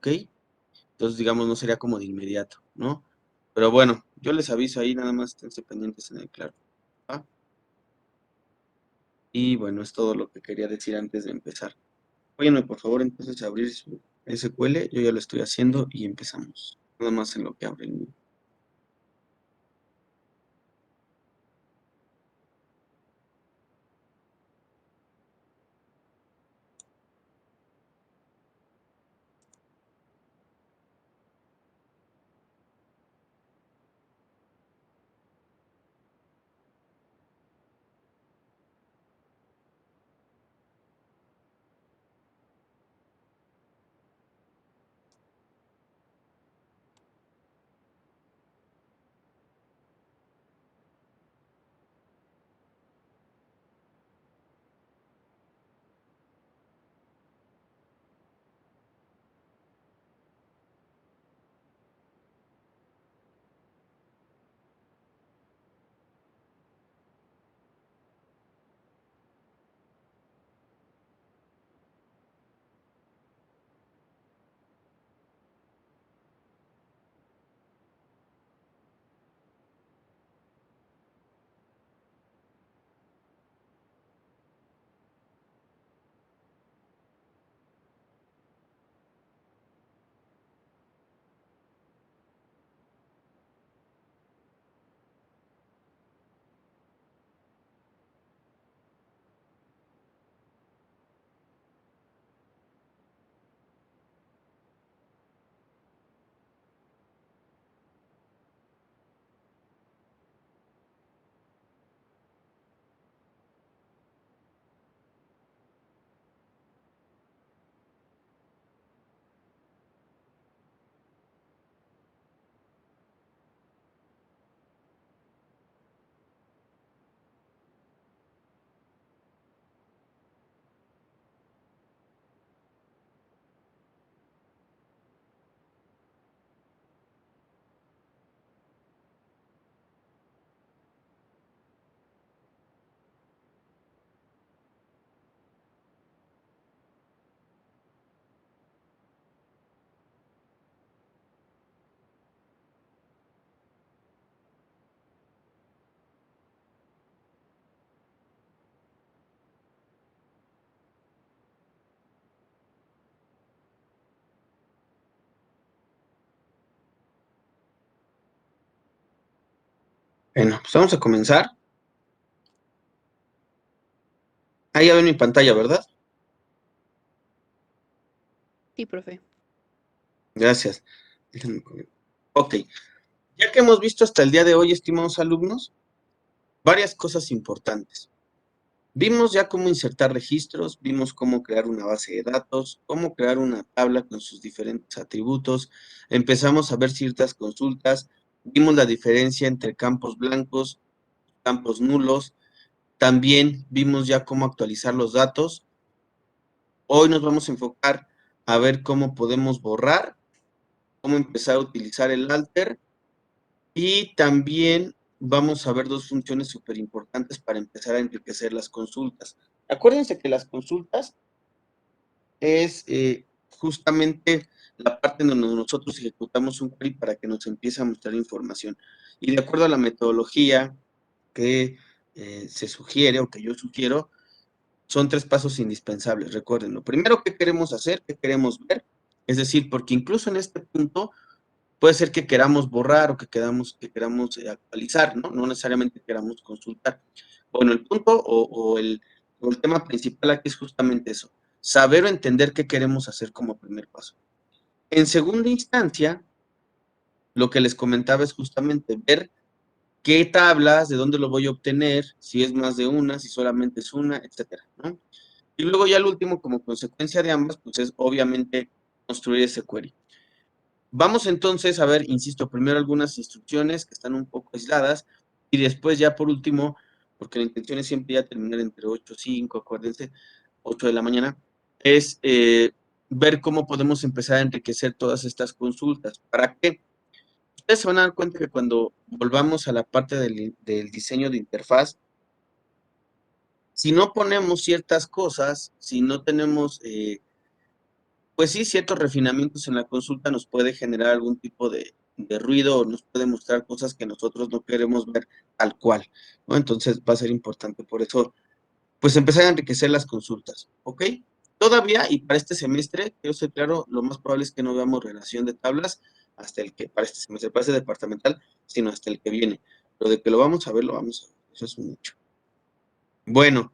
¿ok? Entonces, digamos, no sería como de inmediato, ¿no? Pero bueno, yo les aviso ahí, nada más esténse pendientes en el claro, ¿va? Y bueno, es todo lo que quería decir antes de empezar. Óyeme, por favor, entonces abrir su SQL, yo ya lo estoy haciendo y empezamos. Nada más en lo que abre el mío. Bueno, pues vamos a comenzar. Ahí ya ven mi pantalla, ¿verdad? Sí, profe. Gracias. Déjenme Ok, ya que hemos visto hasta el día de hoy, estimados alumnos, varias cosas importantes. Vimos ya cómo insertar registros, vimos cómo crear una base de datos, cómo crear una tabla con sus diferentes atributos, empezamos a ver ciertas consultas, vimos la diferencia entre campos blancos, campos nulos, también vimos ya cómo actualizar los datos. Hoy nos vamos a enfocar a ver cómo podemos borrar, cómo empezar a utilizar el alter y también vamos a ver dos funciones súper importantes para empezar a enriquecer las consultas. Acuérdense que las consultas es justamente la parte en donde nosotros ejecutamos un query para que nos empiece a mostrar información. Y de acuerdo a la metodología que se sugiere o que yo sugiero, son tres pasos indispensables, recuerden. Lo primero que queremos hacer, que queremos ver, es decir, porque incluso en este punto puede ser que queramos borrar o que queramos actualizar, ¿no? No necesariamente queramos consultar. Bueno, el punto o el tema principal aquí es justamente eso, saber o entender qué queremos hacer como primer paso. En segunda instancia, lo que les comentaba es justamente ver qué tablas, de dónde lo voy a obtener, si es más de una, si solamente es una, etcétera, ¿no? Y luego ya el último, como consecuencia de ambas, pues es obviamente construir ese query. Vamos entonces a ver, insisto, primero algunas instrucciones que están un poco aisladas y después ya por último, porque la intención es siempre ya terminar entre 8 y 5, acuérdense, 8 de la mañana, es ver cómo podemos empezar a enriquecer todas estas consultas. ¿Para qué? Ustedes se van a dar cuenta que cuando volvamos a la parte del diseño de interfaz, si no ponemos ciertas cosas, si no tenemos pues sí, ciertos refinamientos en la consulta nos puede generar algún tipo de ruido o nos puede mostrar cosas que nosotros no queremos ver tal cual, ¿no? Entonces va a ser importante por eso, pues empezar a enriquecer las consultas, ¿ok? Todavía, y para este semestre, quiero ser claro, lo más probable es que no veamos relación de tablas hasta el que, para este semestre, para este departamental, sino hasta el que viene. Pero de que lo vamos a ver, lo vamos a ver. Eso es un hecho. Bueno,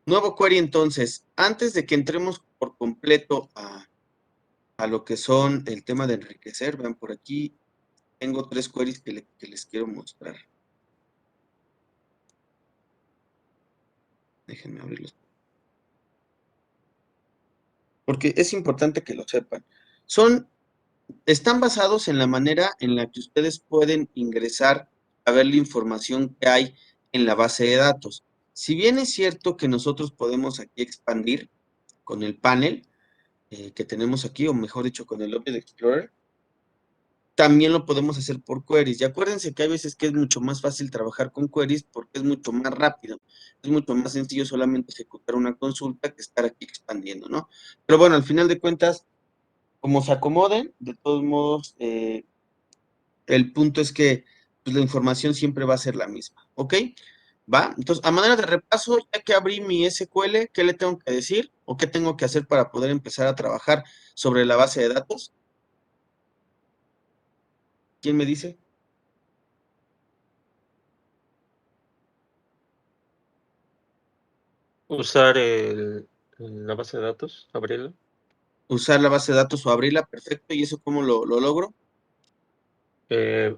nuevo query entonces. Antes de que entremos por completo a lo que son el tema de enriquecer, vean por aquí, tengo 3 queries que les quiero mostrar. Déjenme abrirlos. Porque es importante que lo sepan. Están basados en la manera en la que ustedes pueden ingresar a ver la información que hay en la base de datos. Si bien es cierto que nosotros podemos aquí expandir con el panel que tenemos aquí, o mejor dicho, con el Object Explorer, también lo podemos hacer por queries. Y acuérdense que hay veces que es mucho más fácil trabajar con queries porque es mucho más rápido. Es mucho más sencillo solamente ejecutar una consulta que estar aquí expandiendo, ¿no? Pero bueno, al final de cuentas, como se acomoden, de todos modos, el punto es que pues, la información siempre va a ser la misma, ¿ok? ¿Va? Entonces, a manera de repaso, ya que abrí mi SQL, ¿qué le tengo que decir o qué tengo que hacer para poder empezar a trabajar sobre la base de datos? ¿Quién me dice? Usar la base de datos, abrirla. Usar la base de datos o abrirla, perfecto. ¿Y eso cómo lo logro? Eh,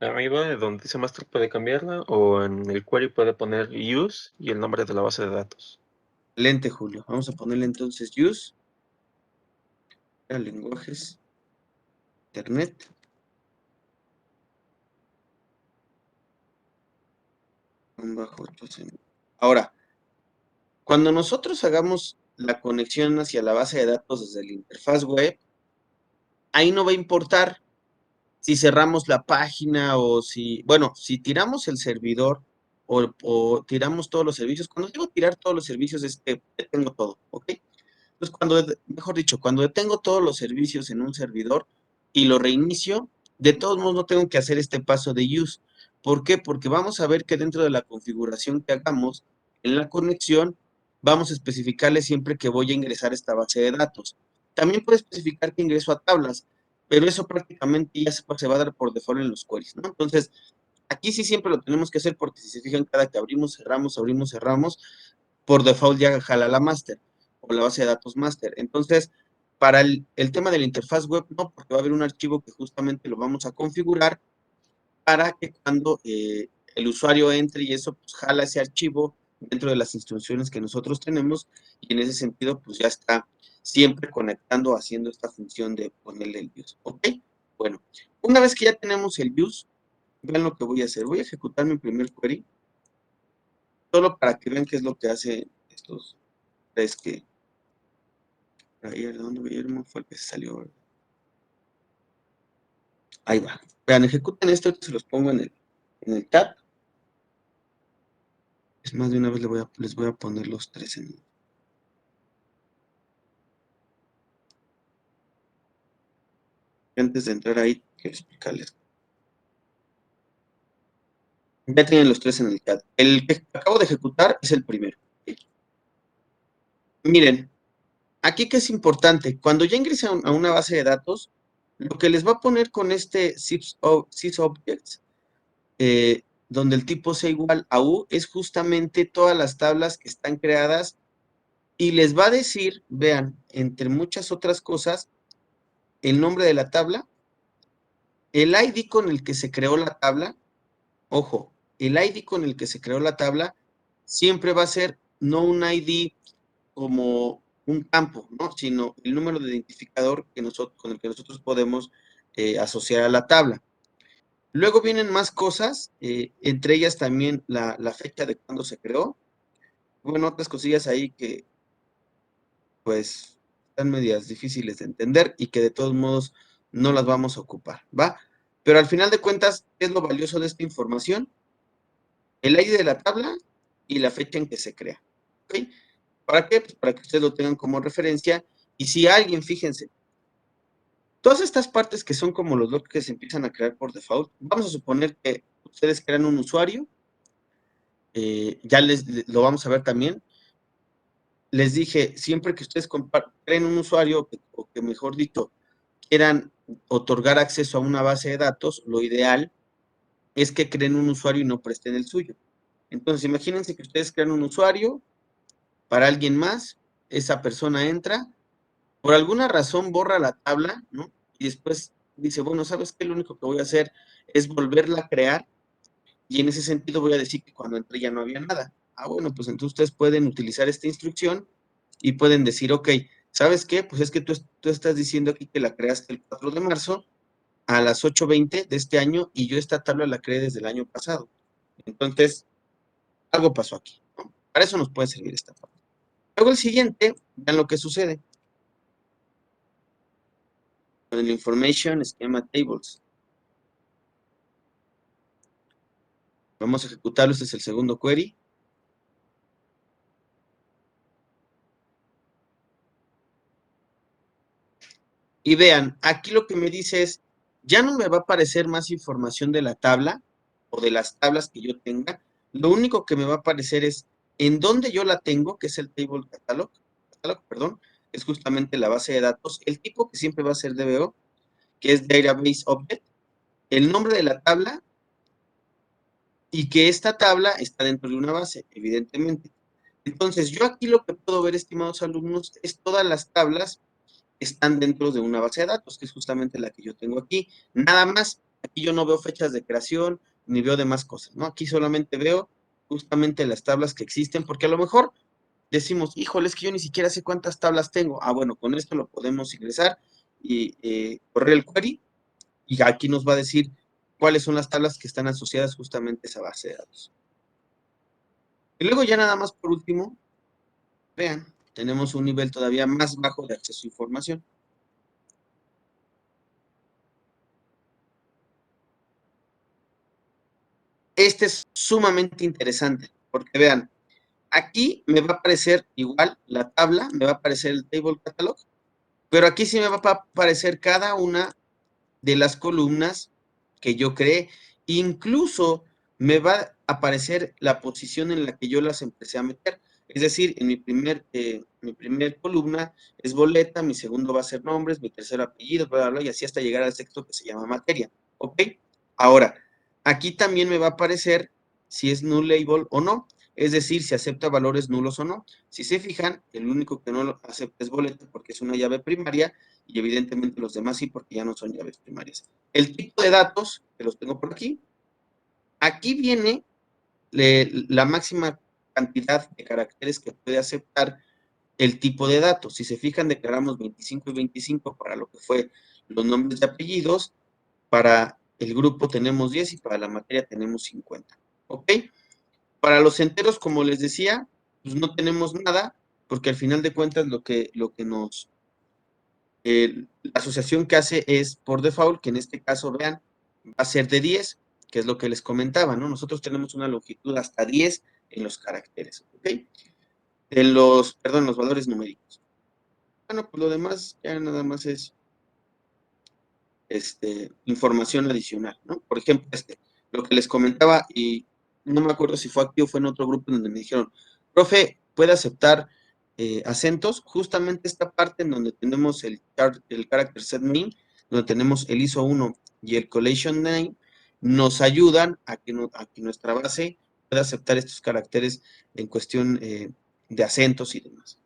Arriba, donde dice master, puede cambiarla o en el query puede poner use y el nombre de la base de datos. Lente, Julio. Vamos a ponerle entonces use, lenguajes, internet, bajo 8. Ahora, cuando nosotros hagamos la conexión hacia la base de datos desde la interfaz web, ahí no va a importar si cerramos la página o si, bueno, si tiramos el servidor o tiramos todos los servicios. Cuando digo tirar todos los servicios es que detengo todo, ¿ok? Entonces, mejor dicho, cuando detengo todos los servicios en un servidor y lo reinicio, de todos modos no tengo que hacer este paso de use. ¿Por qué? Porque vamos a ver que dentro de la configuración que hagamos en la conexión, vamos a especificarle siempre que voy a ingresar a esta base de datos. También puedo especificar que ingreso a tablas, pero eso prácticamente ya se va a dar por default en los queries, ¿no? Entonces, aquí sí siempre lo tenemos que hacer porque si se fijan, cada que abrimos, cerramos, por default ya jala la master o la base de datos master. Entonces, para el tema de la interfaz web, no, porque va a haber un archivo que justamente lo vamos a configurar para que cuando el usuario entre y eso, pues jala ese archivo dentro de las instrucciones que nosotros tenemos y en ese sentido, pues ya está siempre conectando, haciendo esta función de ponerle el use, ¿ok? Bueno, una vez que ya tenemos el use, vean lo que voy a hacer. Voy a ejecutar mi primer query, solo para que vean qué es lo que hace estos tres que... Ayer, ¿dónde Guillermo fue el que se salió? Ahí va. Vean, ejecuten esto, se los pongo en el chat. Es más, de una vez les voy a poner los tres en... Antes de entrar ahí, quiero explicarles. Ya tienen los tres en el chat. El que acabo de ejecutar es el primero. Miren, aquí que es importante, cuando ya ingresan a una base de datos, lo que les va a poner con este sysObjects, donde el tipo sea igual a U, es justamente todas las tablas que están creadas y les va a decir, vean, entre muchas otras cosas, el nombre de la tabla, el ID con el que se creó la tabla, ojo, el ID con el que se creó la tabla siempre va a ser no un ID como un campo, ¿no? Sino el número de identificador con el que nosotros podemos asociar a la tabla. Luego vienen más cosas, entre ellas también la fecha de cuando se creó. Bueno, otras cosillas ahí que pues están medias difíciles de entender y que de todos modos no las vamos a ocupar, ¿va? Pero al final de cuentas, ¿qué es lo valioso de esta información? El ID de la tabla y la fecha en que se crea, ¿ok? ¿Para qué? Pues para que ustedes lo tengan como referencia Y si alguien, fíjense, todas estas partes que son como los bloques que se empiezan a crear por default, vamos a suponer que ustedes crean un usuario, ya lo vamos a ver también. Les dije, siempre que ustedes creen un usuario, o que mejor dicho, quieran otorgar acceso a una base de datos, lo ideal es que creen un usuario y no presten el suyo. Entonces, imagínense que ustedes crean un usuario para alguien más, esa persona entra, por alguna razón borra la tabla, ¿no? Y después dice, bueno, ¿sabes qué? Lo único que voy a hacer es volverla a crear, y en ese sentido voy a decir que cuando entré ya no había nada. Ah, bueno, pues entonces ustedes pueden utilizar esta instrucción y pueden decir, ok, ¿sabes qué? Pues es que tú estás diciendo aquí que la creaste el 4 de marzo a las 8:20 de este año y yo esta tabla la creé desde el año pasado. Entonces, algo pasó aquí, ¿no? Para eso nos puede servir esta parte. Luego el siguiente, vean lo que sucede. Con el Information Schema Tables. Vamos a ejecutarlo, este es el segundo query. Y vean, aquí lo que me dice es, ya no me va a aparecer más información de la tabla o de las tablas que yo tenga. Lo único que me va a aparecer es en dónde yo la tengo, que es el table catalog, perdón, es justamente la base de datos, el tipo que siempre va a ser DBO, que es Database Object, el nombre de la tabla y que esta tabla está dentro de una base, evidentemente. Entonces, yo aquí lo que puedo ver, estimados alumnos, es todas las tablas están dentro de una base de datos, que es justamente la que yo tengo aquí. Nada más, aquí yo no veo fechas de creación, ni veo demás cosas, ¿no? Aquí solamente veo justamente las tablas que existen, porque a lo mejor decimos, híjole, es que yo ni siquiera sé cuántas tablas tengo. Ah, bueno, con esto lo podemos ingresar y correr el query, y aquí nos va a decir cuáles son las tablas que están asociadas justamente a esa base de datos. Y luego ya nada más por último, vean, tenemos un nivel todavía más bajo de acceso a información. Este es sumamente interesante, porque vean, aquí me va a aparecer igual la tabla, me va a aparecer el table catalog, pero aquí sí me va a aparecer cada una de las columnas que yo creé. Incluso me va a aparecer la posición en la que yo las empecé a meter. Es decir, en mi primer columna es boleta, mi segundo va a ser nombres, mi tercero apellido, bla, bla, bla, y así hasta llegar al sexto que se llama materia. ¿Ok? Ahora, aquí también me va a aparecer si es null label o no. Es decir, si acepta valores nulos o no. Si se fijan, el único que no lo acepta es boleta porque es una llave primaria, y evidentemente los demás sí, porque ya no son llaves primarias. El tipo de datos, que los tengo por aquí, aquí viene la máxima cantidad de caracteres que puede aceptar el tipo de datos. Si se fijan, declaramos 25 y 25 para lo que fue los nombres de apellidos, para el grupo tenemos 10 y para la materia tenemos 50. ¿Ok? Para los enteros, como les decía, pues no tenemos nada, porque al final de cuentas lo que nos la asociación que hace es por default, que en este caso, vean, va a ser de 10, que es lo que les comentaba, ¿no? Nosotros tenemos una longitud hasta 10 en los caracteres, ¿ok? Los valores numéricos. Bueno, pues lo demás ya nada más es información adicional, ¿no? Por ejemplo, lo que les comentaba, y no me acuerdo si fue aquí o fue en otro grupo donde me dijeron, profe, ¿puede aceptar acentos? Justamente esta parte en donde tenemos el character set mean, donde tenemos el ISO 1 y el collation name, nos ayudan a que nuestra base pueda aceptar estos caracteres en cuestión de acentos y demás.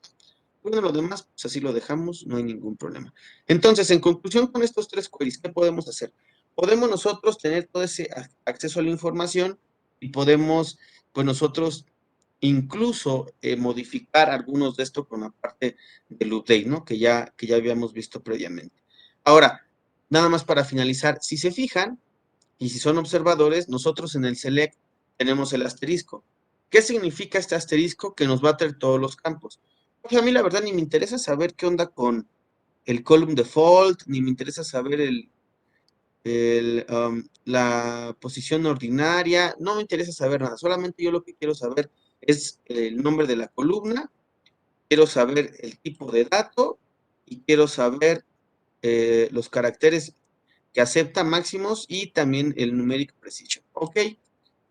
Bueno, lo demás, pues así lo dejamos, no hay ningún problema. Entonces, en conclusión con estos tres queries, ¿qué podemos hacer? Podemos nosotros tener todo ese acceso a la información y podemos, pues nosotros, incluso modificar algunos de estos con la parte del update, ¿no? Que ya habíamos visto previamente. Ahora, nada más para finalizar, si se fijan, y si son observadores, nosotros en el select tenemos el asterisco. ¿Qué significa este asterisco? Que nos va a traer todos los campos. Pues a mí la verdad ni me interesa saber qué onda con el column default, ni me interesa saber la posición ordinaria, no me interesa saber nada, solamente yo lo que quiero saber es el nombre de la columna, quiero saber el tipo de dato y quiero saber los caracteres que acepta máximos y también el numeric precision. Ok,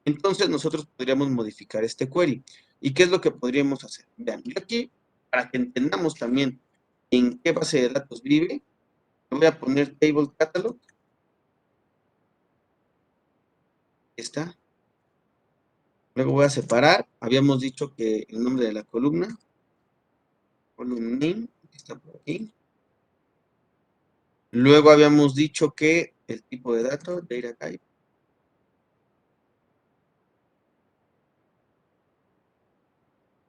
entonces nosotros podríamos modificar este query. ¿Y qué es lo que podríamos hacer? Vean, yo aquí, para que entendamos también en qué base de datos vive, le voy a poner table catalog. Está. Luego voy a separar. Habíamos dicho que el nombre de la columna, column name, está por aquí. Luego habíamos dicho que el tipo de datos, data type.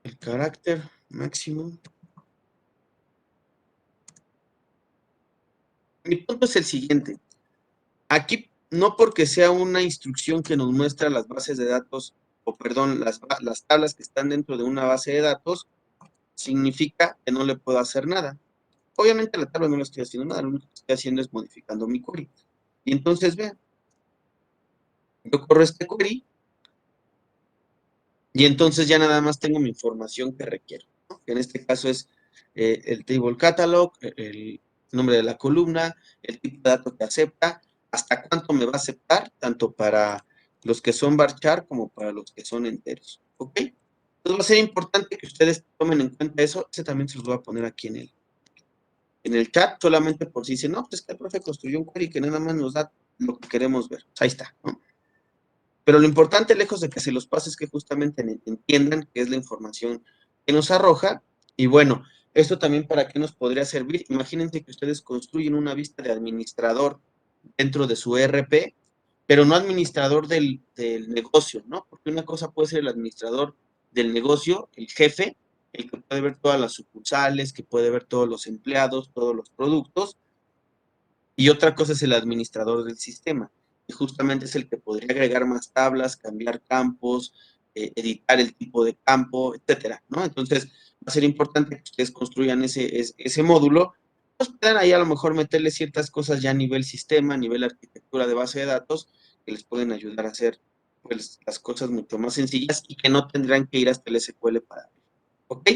El carácter máximo. Mi punto es el siguiente. Aquí, no porque sea una instrucción que nos muestra las bases de datos, o perdón, las tablas que están dentro de una base de datos, significa que no le puedo hacer nada. Obviamente la tabla no la estoy haciendo nada, lo único que estoy haciendo es modificando mi query. Y entonces, vean, yo corro este query, y entonces ya nada más tengo mi información que requiero, ¿no? Que en este caso es el table catalog, el nombre de la columna, el tipo de datos que acepta, hasta cuánto me va a aceptar, tanto para los que son varchar como para los que son enteros. ¿Ok? Entonces va a ser importante que ustedes tomen en cuenta eso. Ese también se los voy a poner aquí en el chat, solamente por si dicen, no, pues es que el profe construyó un query que nada más nos da lo que queremos ver. Pues ahí está, ¿no? Pero lo importante, lejos de que se los pase, es que justamente entiendan qué es la información que nos arroja. Y bueno, esto también para qué nos podría servir. Imagínense que ustedes construyen una vista de administrador dentro de su ERP, pero no administrador del negocio, ¿no? Porque una cosa puede ser el administrador del negocio, el jefe, el que puede ver todas las sucursales, que puede ver todos los empleados, todos los productos, y otra cosa es el administrador del sistema, y justamente es el que podría agregar más tablas, cambiar campos, editar el tipo de campo, etcétera, ¿no? Entonces, va a ser importante que ustedes construyan ese módulo, pues puedan ahí a lo mejor meterle ciertas cosas ya a nivel sistema, a nivel arquitectura de base de datos, que les pueden ayudar a hacer pues, las cosas mucho más sencillas y que no tendrán que ir hasta el SQL para ver. ¿Ok?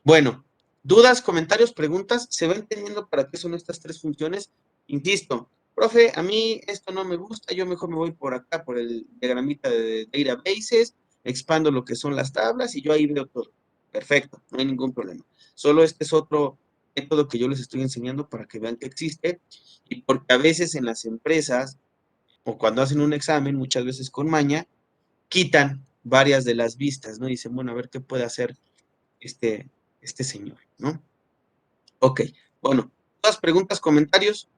Bueno, dudas, comentarios, preguntas, ¿se va entendiendo para qué son estas tres funciones? Insisto, profe, a mí esto no me gusta, yo mejor me voy por acá, por el diagramita de databases, expando lo que son las tablas y yo ahí veo todo. Perfecto, no hay ningún problema. Solo este es otro método que yo les estoy enseñando para que vean que existe y porque a veces en las empresas o cuando hacen un examen, muchas veces con maña, quitan varias de las vistas, ¿no? Y dicen, bueno, a ver qué puede hacer este, este señor, ¿no? Ok, bueno, ¿todas preguntas, comentarios?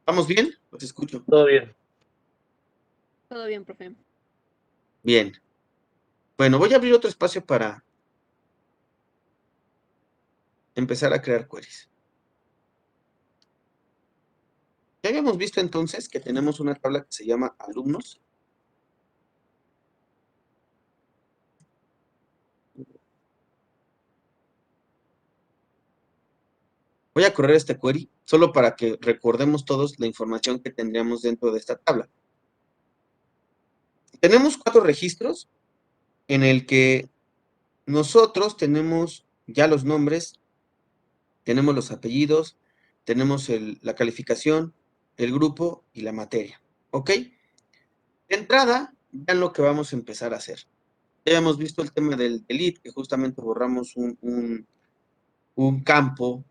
¿Vamos bien? Los escucho. Todo bien. Todo bien, profe. Bien. Bueno, voy a abrir otro espacio para empezar a crear queries. Ya habíamos visto entonces que tenemos una tabla que se llama alumnos. Voy a correr este query solo para que recordemos todos la información que tendríamos dentro de esta tabla. Tenemos 4 registros en el que nosotros tenemos ya los nombres, tenemos los apellidos, tenemos la calificación, el grupo y la materia. ¿Ok? De entrada, vean lo que vamos a empezar a hacer. Ya hemos visto el tema del delete, que justamente borramos un campo,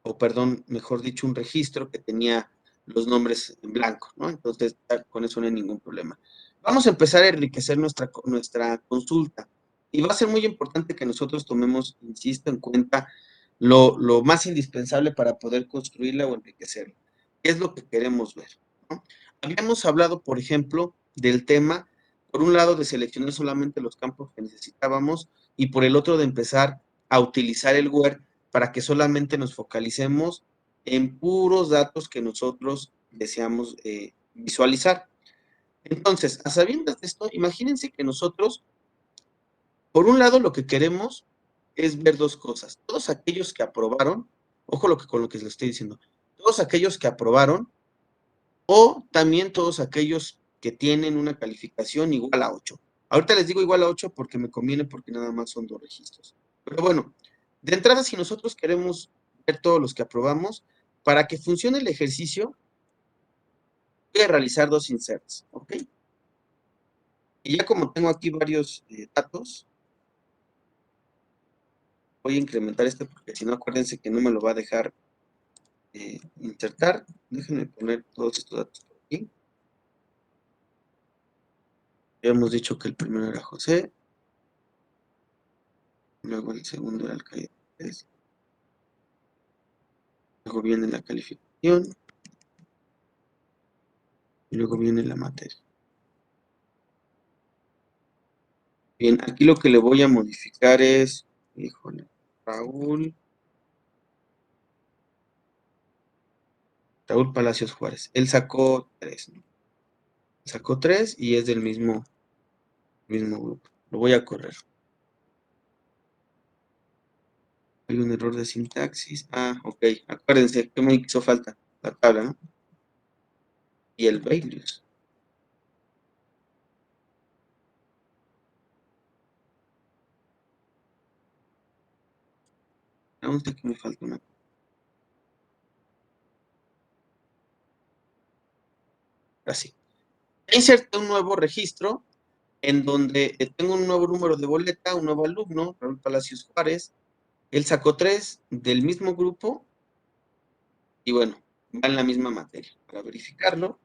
o perdón, mejor dicho, un registro que tenía los nombres en blanco, ¿no? Entonces, con eso no hay ningún problema. Vamos a empezar a enriquecer nuestra consulta. Y va a ser muy importante que nosotros tomemos, insisto, en cuenta lo más indispensable para poder construirla o enriquecerla. ¿Qué es lo que queremos ver? ¿No? Habíamos hablado, por ejemplo, del tema, por un lado, de seleccionar solamente los campos que necesitábamos y por el otro, de empezar a utilizar el Word para que solamente nos focalicemos en puros datos que nosotros deseamos visualizar. Entonces, a sabiendas de esto, imagínense que nosotros, por un lado, lo que queremos es ver dos cosas. Todos aquellos que aprobaron, ojo con lo que les estoy diciendo, todos aquellos que aprobaron o también todos aquellos que tienen una calificación igual a 8. Ahorita les digo igual a 8 porque me conviene porque nada más son 2 registros. Pero bueno, De entrada, si nosotros queremos ver todos los que aprobamos, para que funcione el ejercicio, voy a realizar 2 inserts, ¿ok? Y ya como tengo aquí varios datos, voy a incrementar este porque si no, acuérdense que no me lo va a dejar insertar. Déjenme poner todos estos datos por aquí. Ya hemos dicho que el primero era José, luego el segundo era el calle 3, luego viene la calificación, y luego viene la materia. Bien, aquí lo que le voy a modificar es, híjole, Raúl Palacios Juárez. Él sacó 3, ¿no? Sacó 3 y es del mismo grupo. Lo voy a correr. Hay un error de sintaxis. Ah, ok. Acuérdense que me hizo falta la tabla, ¿no? Y el values. Aún sé que me falta una. Así. Inserté un nuevo registro en donde tengo un nuevo número de boleta, un nuevo alumno, Raúl Palacios Juárez. Él sacó 3 del mismo grupo y bueno, va en la misma materia. Para verificarlo,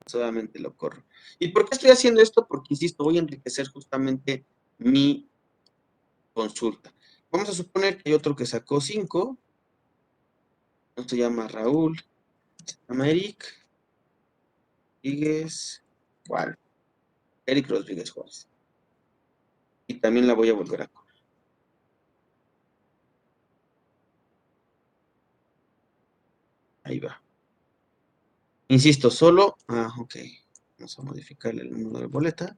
solamente lo corro. ¿Y por qué estoy haciendo esto? Porque, insisto, voy a enriquecer justamente mi consulta. Vamos a suponer que hay otro que sacó 5. No se llama Raúl, se llama Eric Rodríguez Juárez. Eric Rodríguez Juárez. Y también la voy a volver a correr. Ahí va. Insisto, solo. Ok. Vamos a modificarle el número de boleta.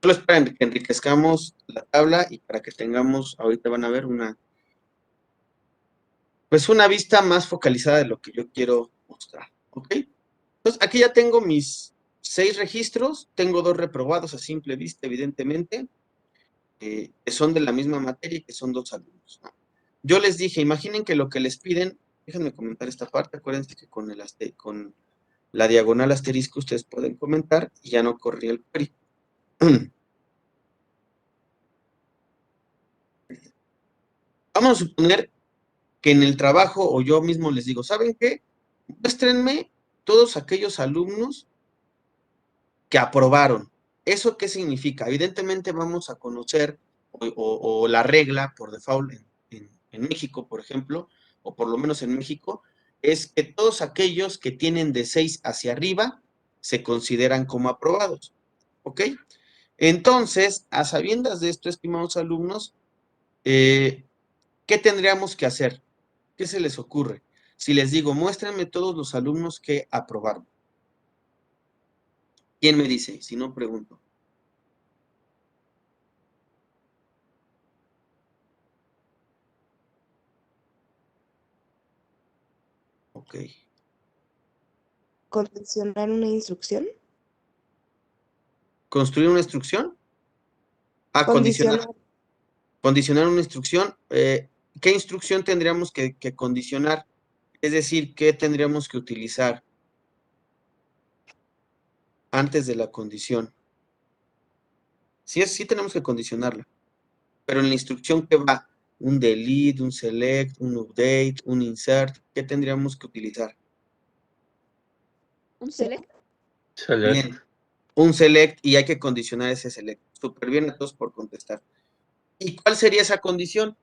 Solo es para que enriquezcamos la tabla y para que tengamos, ahorita van a ver pues una vista más focalizada de lo que yo quiero mostrar. ¿Ok? Entonces, aquí ya tengo mis 6 registros, tengo 2 reprobados a simple vista, evidentemente, que son de la misma materia y que son 2 alumnos, ¿no? Yo les dije, imaginen que lo que les piden, déjenme comentar esta parte, acuérdense que con la diagonal asterisco ustedes pueden comentar y ya no corría el query. Vamos a suponer que en el trabajo o yo mismo les digo, ¿saben qué? Muéstrenme todos aquellos alumnos que aprobaron. ¿Eso qué significa? Evidentemente vamos a conocer o la regla por default en México, por ejemplo, o por lo menos en México, es que todos aquellos que tienen de 6 hacia arriba se consideran como aprobados. ¿Ok? Entonces, a sabiendas de esto, estimados alumnos, ¿qué tendríamos que hacer? ¿Qué se les ocurre? Si les digo, muéstrenme todos los alumnos que aprobaron. ¿Quién me dice? Si no, pregunto. Ok. ¿Condicionar una instrucción? ¿Construir una instrucción? Condicionar. Condicionar una instrucción. ¿Qué instrucción tendríamos que condicionar? Es decir, ¿qué tendríamos que utilizar antes de la condición? Sí tenemos que condicionarla. Pero en la instrucción, ¿qué va? Un delete, un select, un update, un insert. ¿Qué tendríamos que utilizar? ¿Un select? Select. Bien, un select y hay que condicionar ese select. Súper bien a todos por contestar. ¿Y cuál sería esa condición?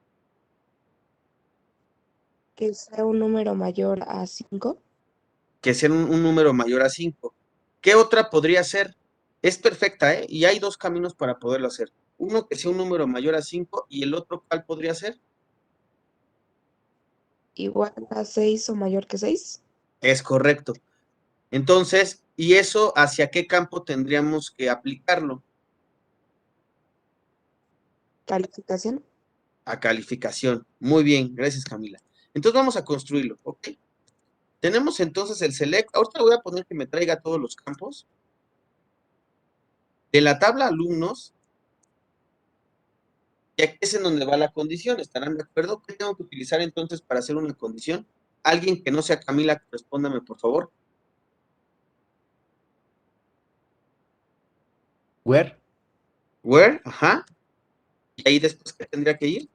Que sea un número mayor a 5. Que sea un número mayor a 5. ¿Qué otra podría ser? Es perfecta, ¿eh? Y hay 2 caminos para poderlo hacer. Uno que sea un número mayor a 5 y el otro, ¿cuál podría ser? Igual a 6 o mayor que 6. Es correcto. Entonces, ¿y eso hacia qué campo tendríamos que aplicarlo? Calificación. A calificación. Muy bien, gracias Camila. Entonces vamos a construirlo, ¿ok? Tenemos entonces el select. Ahorita voy a poner que me traiga todos los campos. De la tabla alumnos, Y aquí es en donde va la condición, ¿estarán de acuerdo? ¿Qué tengo que utilizar entonces para hacer una condición? Alguien que no sea Camila, respóndame, por favor. Where, Where, ajá. Y ahí después, ¿qué tendría que ir?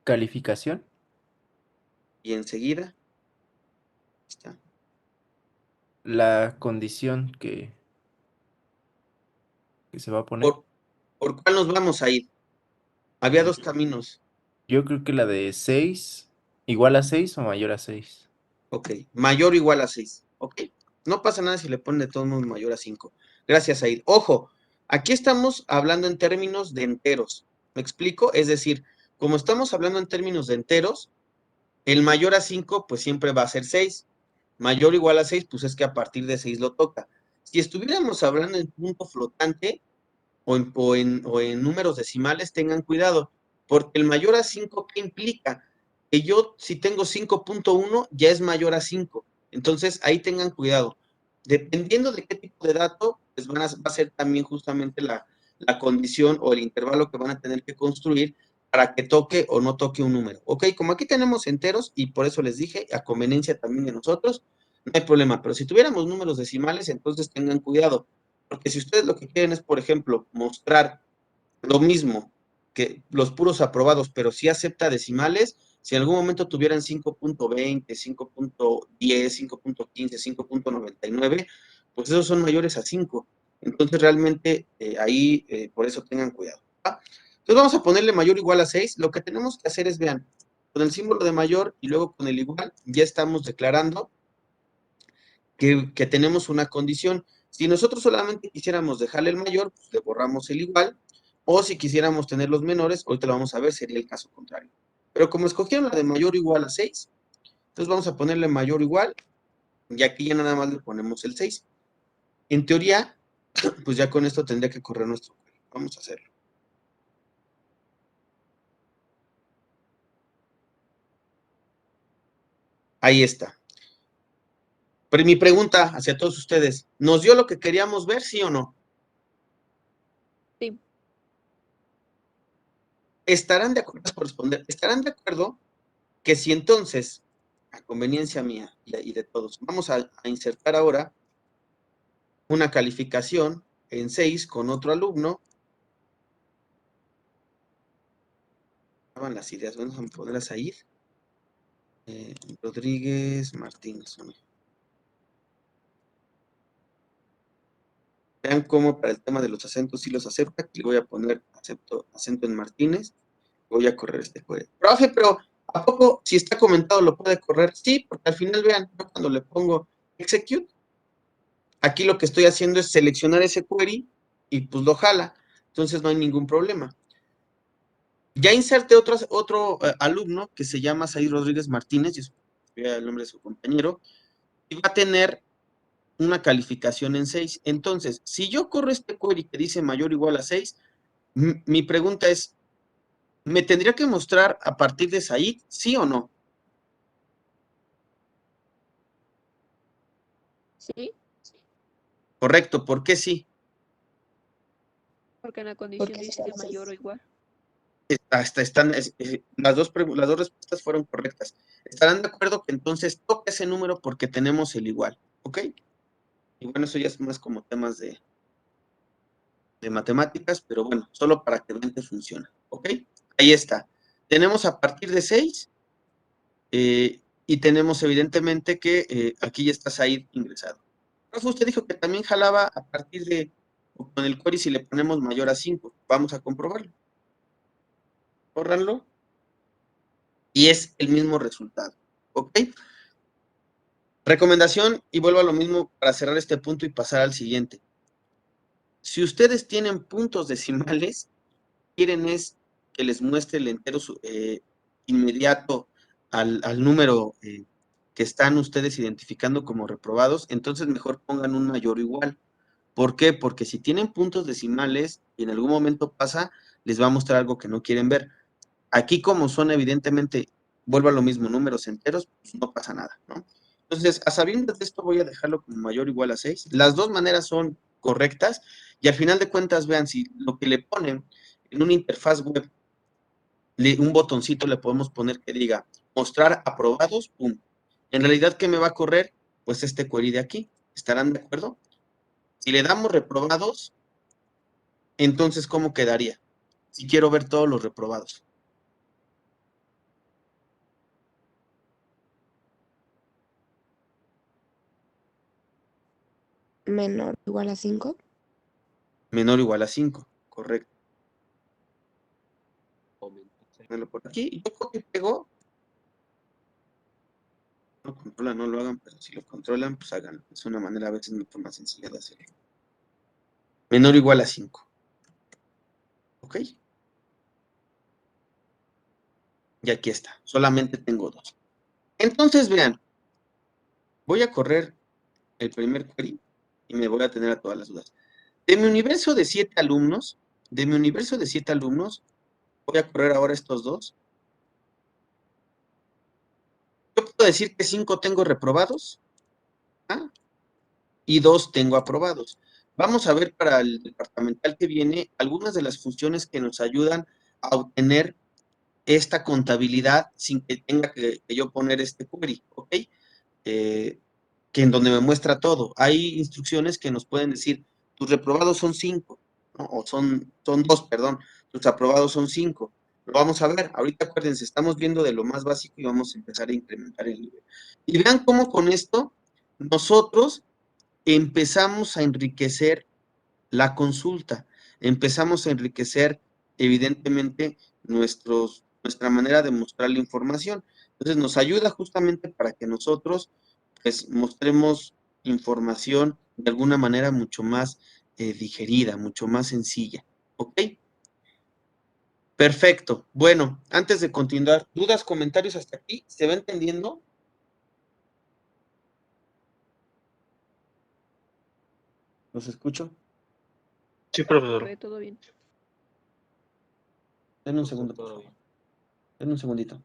calificación, Y enseguida, está. la condición que se va a poner. ¿Por cuál nos vamos a ir? Había dos caminos. Yo creo que la de 6, igual a 6 o mayor a 6. Ok, mayor o igual a 6. Ok, no pasa nada si le ponen de todos modos mayor a 5. Gracias, Aid. Ojo, aquí estamos hablando en términos de enteros. ¿Me explico? Es decir, como estamos hablando en términos de enteros, el mayor a 5 pues siempre va a ser 6. Mayor o igual a 6, pues es que a partir de 6 lo toca. Si estuviéramos hablando en punto flotante o en números decimales, tengan cuidado, porque el mayor a 5, ¿qué implica? Que yo, si tengo 5.1, ya es mayor a 5. Entonces, ahí tengan cuidado. Dependiendo de qué tipo de dato, pues va a ser también justamente la condición o el intervalo que van a tener que construir para que toque o no toque un número. Ok, como aquí tenemos enteros, y por eso les dije, a conveniencia también de nosotros, no hay problema, pero si tuviéramos números decimales, entonces tengan cuidado, porque si ustedes lo que quieren es, por ejemplo, mostrar lo mismo que los puros aprobados, pero sí acepta decimales, si en algún momento tuvieran 5.20, 5.10, 5.15, 5.99, pues esos son mayores a 5. Entonces realmente ahí, por eso tengan cuidado. ¿Va? Entonces vamos a ponerle mayor o igual a 6. Lo que tenemos que hacer es, vean, con el símbolo de mayor y luego con el igual, ya estamos declarando que tenemos una condición. Si nosotros solamente quisiéramos dejarle el mayor, pues le borramos el igual, o si quisiéramos tener los menores, ahorita lo vamos a ver, sería el caso contrario. Pero como escogieron la de mayor o igual a 6, entonces vamos a ponerle mayor o igual, y aquí ya nada más le ponemos el 6. En teoría, pues ya con esto tendría que correr nuestro query. Vamos a hacerlo. Ahí está. Pero mi pregunta hacia todos ustedes, ¿nos dio lo que queríamos ver, sí o no? Sí. ¿Estarán de acuerdo? Por responder, ¿estarán de acuerdo que si entonces, a conveniencia mía y de todos, vamos a insertar ahora una calificación en 6 con otro alumno, estaban las ideas, vamos a ponerlas ahí, Rodríguez Martínez. Vean cómo para el tema de los acentos sí los acepta, aquí voy a poner acento en Martínez, voy a correr este query. Profe, pero ¿a poco si está comentado lo puede correr? Sí, porque al final vean, yo cuando le pongo execute, aquí lo que estoy haciendo es seleccionar ese query y pues lo jala, entonces no hay ningún problema. Ya inserté otro alumno que se llama Said Rodríguez Martínez, y es el nombre de su compañero, y va a tener una calificación en 6. Entonces, si yo corro este query que dice mayor o igual a 6, mi pregunta es, ¿me tendría que mostrar a partir de Said, sí o no? Sí, Correcto, ¿por qué sí? porque en la condición Porque dice mayor o igual. Las dos respuestas fueron correctas. ¿Estarán de acuerdo que entonces toca ese número porque tenemos el igual? ¿Ok? Y bueno, eso ya es más como temas de matemáticas, pero bueno, solo para que vean que funciona. ¿Ok? Ahí está. Tenemos a partir de 6 y tenemos evidentemente que aquí ya está Said ingresado. Profe, usted dijo que también jalaba a partir de, con el query si le ponemos mayor a 5. Vamos a comprobarlo. Córranlo. Y es el mismo resultado. ¿Ok? Recomendación, y vuelvo a lo mismo para cerrar este punto y pasar al siguiente. Si ustedes tienen puntos decimales, quieren es que les muestre el entero inmediato al número que están ustedes identificando como reprobados, entonces mejor pongan un mayor o igual. ¿Por qué? Porque si tienen puntos decimales y en algún momento pasa, les va a mostrar algo que no quieren ver. Aquí como son evidentemente, vuelvo a lo mismo, números enteros, pues no pasa nada, ¿no? Entonces, a sabiendas de esto voy a dejarlo como mayor o igual a 6. Las dos maneras son correctas, y al final de cuentas, vean, si lo que le ponen en una interfaz web, un botoncito le podemos poner que diga mostrar aprobados, pum. En realidad, ¿qué me va a correr? Pues este query de aquí. ¿Estarán de acuerdo? Si le damos reprobados, entonces, ¿cómo quedaría? Si quiero ver todos los reprobados. menor o igual a 5. Menor o igual a 5, correcto. Ponerlo por aquí. Yo copio y pego. No controlan, no lo hagan, pero si lo controlan, pues háganlo. Es una manera a veces mucho más sencilla de hacerlo. Menor o igual a 5. ¿Ok? Y aquí está. Solamente tengo 2. Entonces, vean. Voy a correr el primer query y me voy a tener a todas las dudas. De mi universo de 7 alumnos, voy a correr ahora estos 2. Yo puedo decir que 5 tengo reprobados, ¿ah? Y 2 tengo aprobados. Vamos a ver para el departamental que viene algunas de las funciones que nos ayudan a obtener esta contabilidad sin que tenga que yo poner este query, ¿ok? Que en donde me muestra todo. Hay instrucciones que nos pueden decir, tus reprobados son 5, ¿no? O son 2, perdón, tus aprobados son 5. Lo vamos a ver. Ahorita acuérdense, estamos viendo de lo más básico y vamos a empezar a incrementar el nivel. Y vean cómo con esto nosotros empezamos a enriquecer la consulta, empezamos a enriquecer evidentemente nuestra manera de mostrar la información. Entonces nos ayuda justamente para que nosotros pues mostremos información de alguna manera mucho más digerida, mucho más sencilla. ¿Ok? Perfecto. Bueno, antes de continuar, ¿dudas, comentarios hasta aquí? ¿Se va entendiendo? ¿Los escucho? Sí, profesor. Corre, todo bien. Denme un segundo, por favor. Denme un segundito.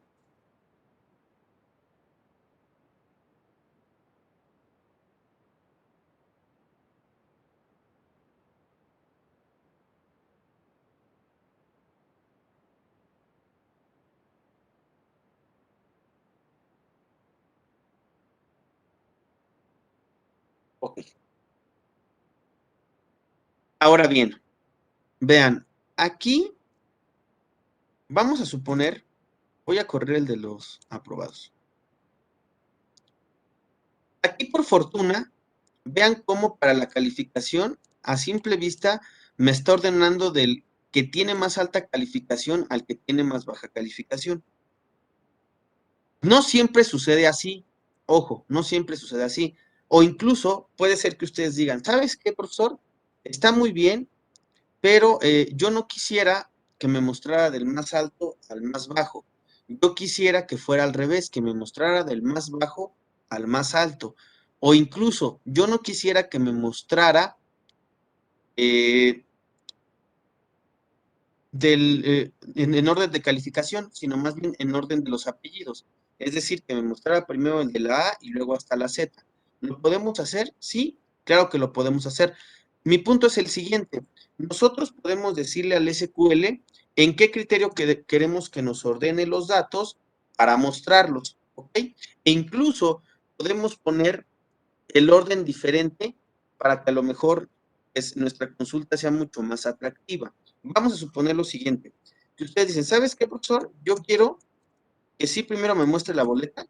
Ok. Ahora bien, vean, aquí vamos a suponer, voy a correr el de los aprobados. Aquí por fortuna, vean cómo para la calificación, a simple vista, me está ordenando del que tiene más alta calificación al que tiene más baja calificación. No siempre sucede así, ojo, no siempre sucede así. O incluso puede ser que ustedes digan, ¿sabes qué, profesor? Está muy bien, pero yo no quisiera que me mostrara del más alto al más bajo. Yo quisiera que fuera al revés, que me mostrara del más bajo al más alto. O incluso, yo no quisiera que me mostrara en orden de calificación, sino más bien en orden de los apellidos. Es decir, que me mostrara primero el de la A y luego hasta la Z. ¿Lo podemos hacer? Sí, claro que lo podemos hacer. Mi punto es el siguiente. Nosotros podemos decirle al SQL en qué criterio queremos que nos ordene los datos para mostrarlos, ¿ok? E incluso podemos poner el orden diferente para que a lo mejor nuestra consulta sea mucho más atractiva. Vamos a suponer lo siguiente, que ustedes dicen, ¿sabes qué, profesor? Yo quiero que sí primero me muestre la boleta,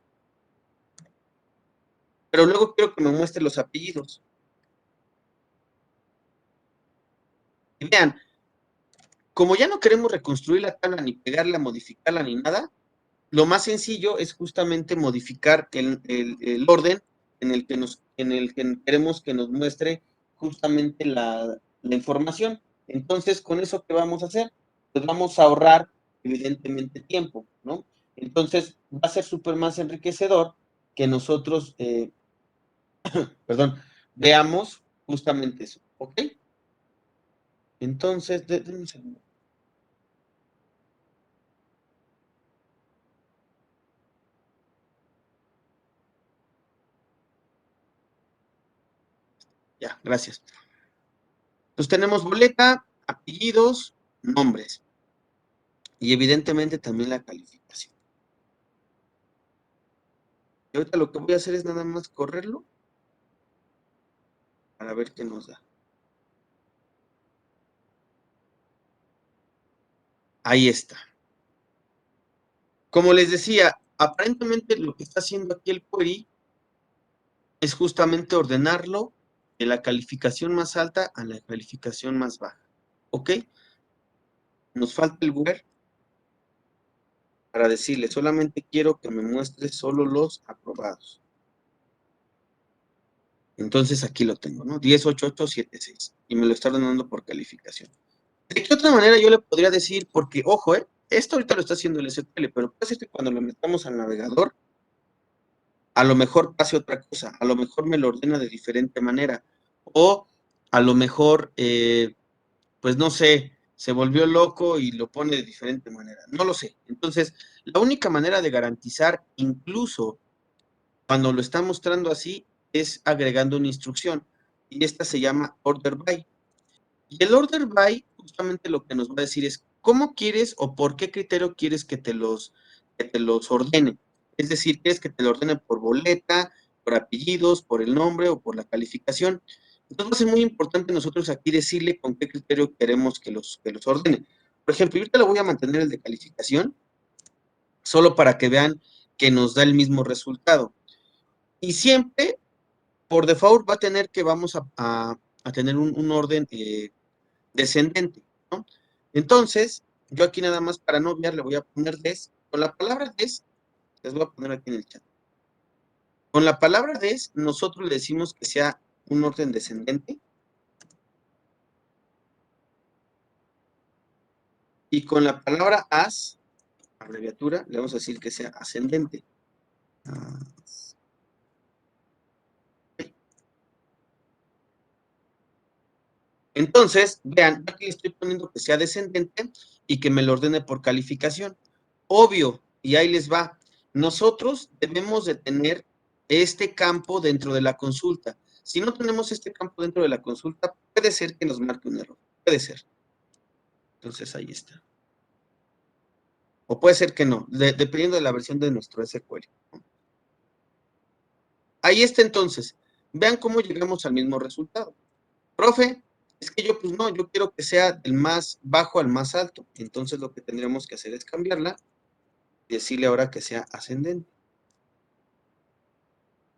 pero luego quiero que me muestre los apellidos. Y vean, como ya no queremos reconstruir la tabla, ni pegarla, modificarla, ni nada, lo más sencillo es justamente modificar el orden en el que queremos que nos muestre justamente la información. Entonces, ¿con eso qué vamos a hacer? Pues vamos a ahorrar, evidentemente, tiempo, ¿no? Entonces, va a ser súper más enriquecedor que nosotros, perdón, veamos justamente eso, ¿ok? Entonces, denme un segundo. Ya, gracias. Entonces tenemos boleta, apellidos, nombres. Y evidentemente también la calificación. Y ahorita lo que voy a hacer es nada más correrlo para ver qué nos da. Ahí está. Como les decía, aparentemente lo que está haciendo aquí el query es justamente ordenarlo de la calificación más alta a la calificación más baja. ¿Ok? Nos falta el where para decirle, solamente quiero que me muestre solo los aprobados. Entonces aquí lo tengo, ¿no? 108876. Y me lo está ordenando por calificación. ¿De qué otra manera yo le podría decir? Porque, ojo, esto ahorita lo está haciendo el SQL, pero puede ser que cuando lo metamos al navegador, a lo mejor pase otra cosa, a lo mejor me lo ordena de diferente manera, o a lo mejor, pues no sé, se volvió loco y lo pone de diferente manera, no lo sé. Entonces, la única manera de garantizar, incluso cuando lo está mostrando así, es agregando una instrucción, y esta se llama order by. Y el order by justamente lo que nos va a decir es cómo quieres o por qué criterio quieres que te los ordene. Es decir, quieres que te lo ordene por boleta, por apellidos, por el nombre o por la calificación. Entonces va a ser muy importante nosotros aquí decirle con qué criterio queremos que los ordene. Por ejemplo, yo ahorita le voy a mantener el de calificación, solo para que vean que nos da el mismo resultado. Y siempre, por default, va a tener que vamos a tener un orden descendente, ¿no? Entonces, yo aquí nada más para no obviar le voy a poner des. Con la palabra des, les voy a poner aquí en el chat. Con la palabra des, nosotros le decimos que sea un orden descendente. Y con la palabra as, abreviatura, le vamos a decir que sea ascendente. Entonces, vean, aquí le estoy poniendo que sea descendente y que me lo ordene por calificación. Obvio, y ahí les va. Nosotros debemos de tener este campo dentro de la consulta. Si no tenemos este campo dentro de la consulta, puede ser que nos marque un error. Puede ser. Entonces, ahí está. O puede ser que no, dependiendo de la versión de nuestro SQL. Ahí está entonces. Vean cómo llegamos al mismo resultado. Profe, es que yo, pues no, yo quiero que sea del más bajo al más alto. Entonces, lo que tendríamos que hacer es cambiarla y decirle ahora que sea ascendente.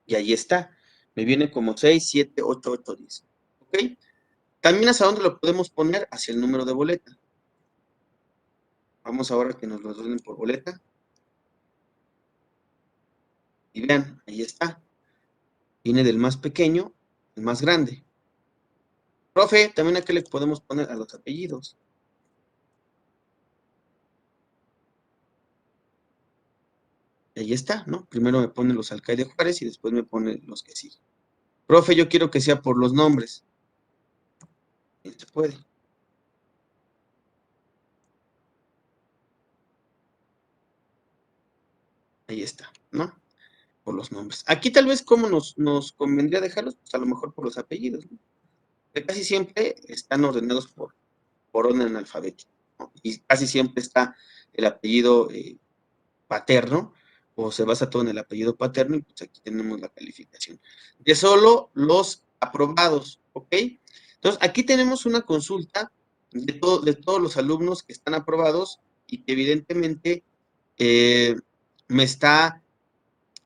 Y ahí está. Me viene como 6, 7, 8, 8, 10. ¿Ok? También hacia dónde lo podemos poner, hacia el número de boleta. Vamos ahora que nos lo ordenen por boleta. Y vean, ahí está. Viene del más pequeño al más grande. Profe, también aquí le podemos poner a los apellidos. Y ahí está, ¿no? Primero me pone los Alcaide Juárez y después me pone los que siguen. Profe, yo quiero que sea por los nombres. Y se puede. Ahí está, ¿no? Por los nombres. Aquí tal vez como nos convendría dejarlos, pues a lo mejor por los apellidos, ¿no? Que casi siempre están ordenados por orden alfabético, ¿no? Y casi siempre está el apellido paterno, o se basa todo en el apellido paterno, y pues aquí tenemos la calificación. De solo los aprobados, ¿ok? Entonces, aquí tenemos una consulta de todos los alumnos que están aprobados y que evidentemente me está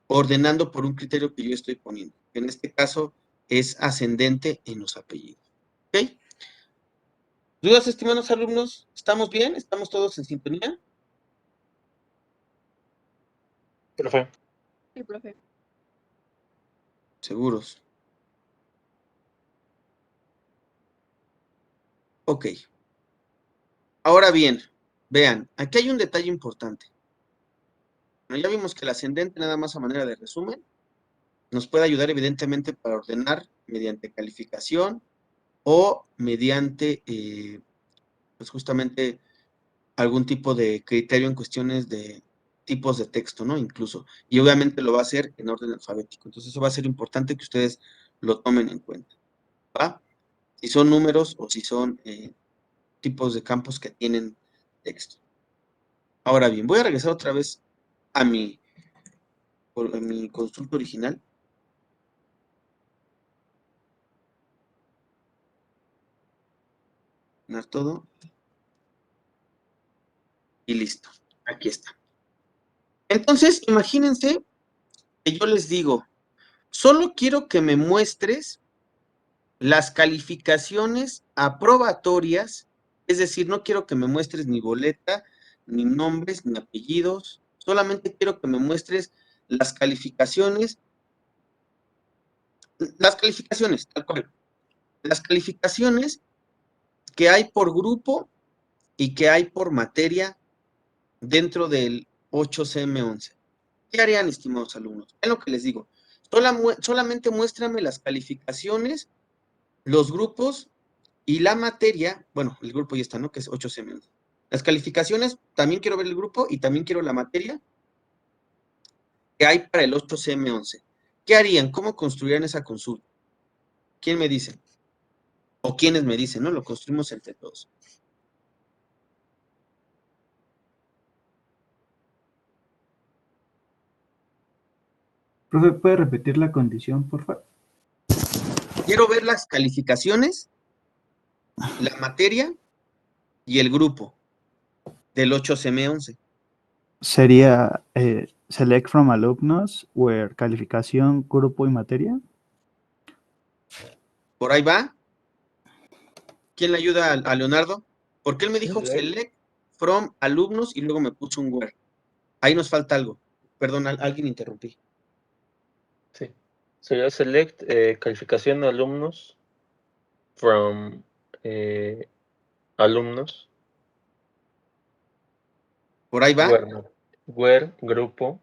ordenando por un criterio que yo estoy poniendo. En este caso es ascendente en los apellidos. ¿Ok? ¿Dudas, estimados alumnos? ¿Estamos bien? ¿Estamos todos en sintonía? Profe. Sí, profe. Seguros. Ok. Ahora bien, vean, aquí hay un detalle importante. Bueno, ya vimos que el ascendente, nada más a manera de resumen, nos puede ayudar evidentemente para ordenar mediante calificación o mediante, pues justamente, algún tipo de criterio en cuestiones de tipos de texto, ¿no? Incluso. Y obviamente lo va a hacer en orden alfabético. Entonces, eso va a ser importante que ustedes lo tomen en cuenta. ¿Va? si son números o si son tipos de campos que tienen texto. Ahora bien, voy a regresar otra vez a mi consulta original. Todo. Y listo. Aquí está. Entonces, imagínense que yo les digo, solo quiero que me muestres las calificaciones aprobatorias, es decir, no quiero que me muestres ni boleta, ni nombres, ni apellidos, solamente quiero que me muestres las calificaciones, tal cual, las calificaciones que hay por grupo y que hay por materia dentro del 8CM11. ¿Qué harían, estimados alumnos? Es lo que les digo. Solamente muéstrame las calificaciones, los grupos y la materia. Bueno, el grupo ya está, ¿no? Que es 8CM11. Las calificaciones, también quiero ver el grupo y también quiero la materia que hay para el 8CM11. ¿Qué harían? ¿Cómo construirían esa consulta? ¿Quién me dice? O quiénes me dicen, ¿no? Lo construimos entre todos. Profe, ¿puede repetir la condición, por favor? Quiero ver las calificaciones, la materia y el grupo del 8CM11. Sería select from alumnos where calificación, grupo y materia. Por ahí va. ¿Quién le ayuda a Leonardo? Porque él me dijo Select. select from alumnos y luego me puso un where. Ahí nos falta algo. Perdón, alguien interrumpí. Sí. Sería select calificación de alumnos from alumnos. Por ahí va. Where grupo.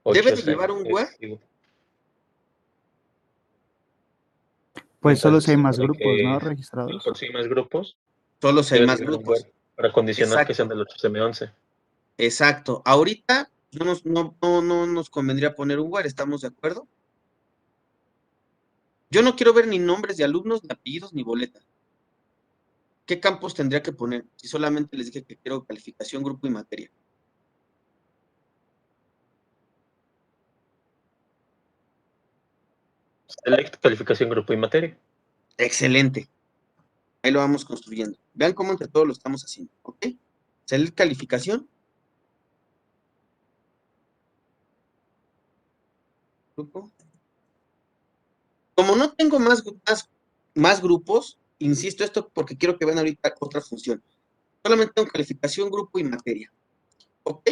Debe de 8C. llevar un where. Pues solo Entonces si hay se más supone grupos, ¿no? que Registrados. por si hay más grupos, Solo si hay debe de más llevar un grupos. where para condicionar que Exacto. sean del 8CM11. Exacto. Ahorita no nos convendría poner un where, ¿estamos de acuerdo? Yo no quiero ver ni nombres de alumnos, ni apellidos, ni boletas. ¿Qué campos tendría que poner? Si solamente les dije que quiero calificación, grupo y materia. Select calificación, grupo y materia. Excelente. Ahí lo vamos construyendo. Vean cómo entre todos lo estamos haciendo, ¿ok? Select calificación. Grupo. Como no tengo más grupos, insisto esto porque quiero que vean ahorita otra función. Solamente tengo calificación, grupo y materia. ¿Ok?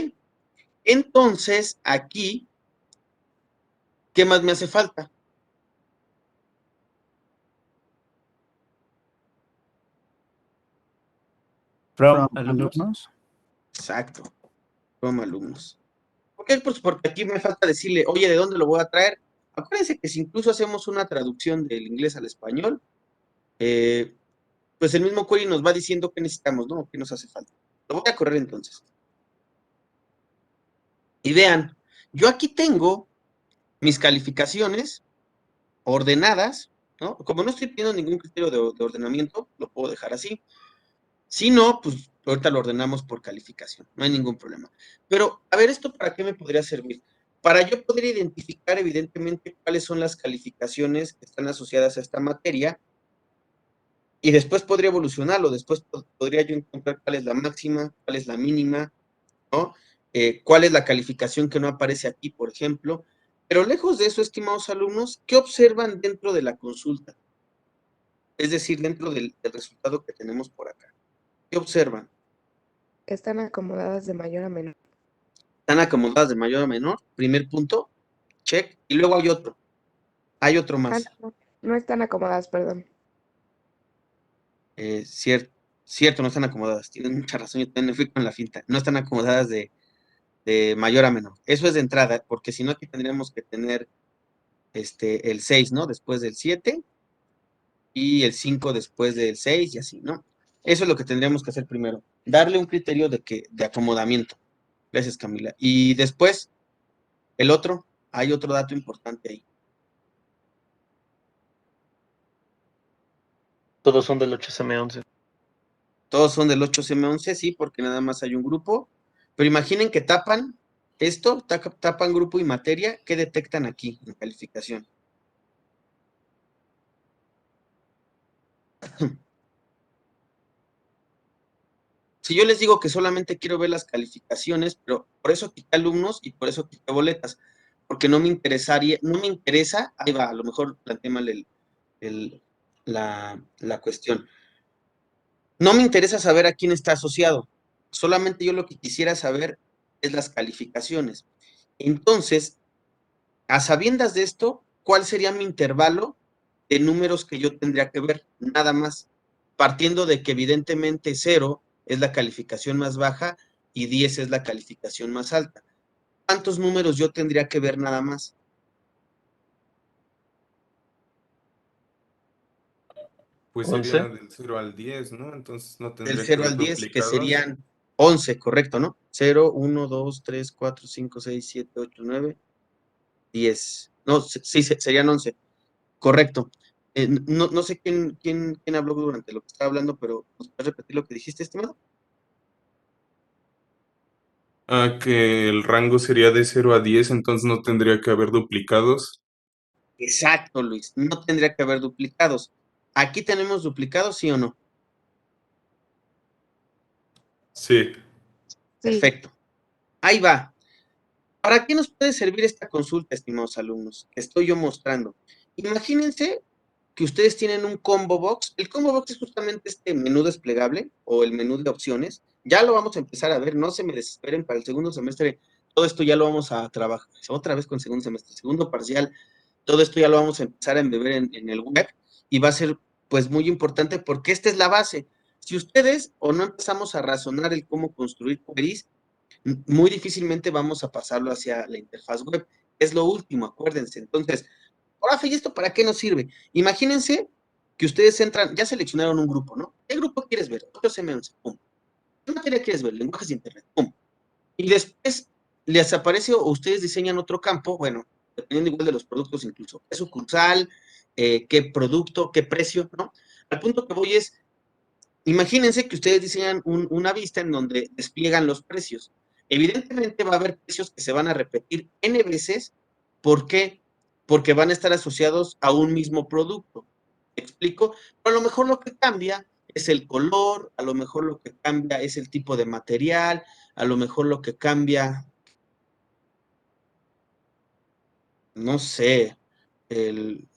Entonces, aquí, ¿qué más me hace falta? From alumnos. Exacto. From alumnos. ¿Por qué? Pues porque aquí me falta decirle, oye, ¿de dónde lo voy a traer? Acuérdense que si incluso hacemos una traducción del inglés al español, pues el mismo query nos va diciendo qué necesitamos, ¿no? ¿Qué nos hace falta? Lo voy a correr entonces. Y vean, yo aquí tengo mis calificaciones ordenadas, ¿no? Como no estoy pidiendo ningún criterio de ordenamiento, lo puedo dejar así. Si no, pues ahorita lo ordenamos por calificación, no hay ningún problema. Pero, a ver, ¿esto para qué me podría servir? Para yo poder identificar evidentemente cuáles son las calificaciones que están asociadas a esta materia y después podría evolucionarlo, después podría yo encontrar cuál es la máxima, cuál es la mínima, ¿no? ¿Cuál es la calificación que no aparece aquí, por ejemplo? Pero lejos de eso, estimados alumnos, ¿qué observan dentro de la consulta? Es decir, dentro del resultado que tenemos por acá. ¿Qué observan? Están acomodadas de mayor a menor. Están acomodadas de mayor a menor, primer punto, check, y luego hay otro más. No están acomodadas, perdón. Cierto, no están acomodadas, tienen mucha razón, yo también me fui con la finta, no están acomodadas de mayor a menor, eso es de entrada, porque si no aquí tendríamos que tener el 6, ¿no? Después del 7, y el 5 después del 6, y así, ¿no? Eso es lo que tendríamos que hacer primero, darle un criterio de acomodamiento. Gracias, Camila. Y después, hay otro dato importante ahí. Todos son del 8SM11. Todos son del 8SM11, sí, porque nada más hay un grupo. Pero imaginen que tapan esto, tapan grupo y materia. ¿Qué detectan aquí en calificación? Si yo les digo que solamente quiero ver las calificaciones, pero por eso quité alumnos y por eso quité boletas, porque no me interesa, ahí va, a lo mejor planteé mal la cuestión. No me interesa saber a quién está asociado, solamente yo lo que quisiera saber es las calificaciones. Entonces, a sabiendas de esto, ¿cuál sería mi intervalo de números que yo tendría que ver? Nada más, partiendo de que evidentemente 0 es la calificación más baja y 10 es la calificación más alta. ¿Cuántos números yo tendría que ver nada más? Pues 11. sería del 0 al 10, ¿no? Entonces no Del tendría que 0 haber al 10, que duplicados. serían 11, correcto, ¿no? 0, 1, 2, 3, 4, 5, 6, 7, 8, 9, 10. No, sí, serían 11. Correcto. No sé quién habló durante lo que estaba hablando, pero ¿nos puedes repetir lo que dijiste, estimado? Que el rango sería de 0 a 10, entonces no tendría que haber duplicados. Exacto, Luis. No tendría que haber duplicados. ¿Aquí tenemos duplicados, sí o no? Sí. Sí, Perfecto. Ahí va. ¿Para qué nos puede servir esta consulta, estimados alumnos? Que estoy yo mostrando. Imagínense que ustedes tienen un combo box. El combo box es justamente este menú desplegable o el menú de opciones. Ya lo vamos a empezar a ver, no se me desesperen para el segundo semestre. Todo esto ya lo vamos a trabajar otra vez con segundo semestre, segundo parcial. Todo esto ya lo vamos a empezar a embeber en el web y va a ser pues muy importante porque esta es la base. Si ustedes o no empezamos a razonar el cómo construir queries, muy difícilmente vamos a pasarlo hacia la interfaz web. Es lo último, acuérdense. Entonces, profe, ¿y esto para qué nos sirve? Imagínense que ustedes entran, ya seleccionaron un grupo, ¿no? ¿Qué grupo quieres ver? 8SM11, pum. ¿Qué materia quieres ver? Lenguajes de Internet, pum. Y después les aparece o ustedes diseñan otro campo, bueno, dependiendo igual de los productos incluso, qué sucursal, qué producto, qué precio, ¿no? Al punto que voy es, imagínense que ustedes diseñan una vista en donde despliegan los precios. Evidentemente va a haber precios que se van a repetir N veces. ¿Por qué? Porque van a estar asociados a un mismo producto. ¿Me explico? Pero a lo mejor lo que cambia es el color, a lo mejor lo que cambia es el tipo de material, a lo mejor lo que cambia, no sé, el,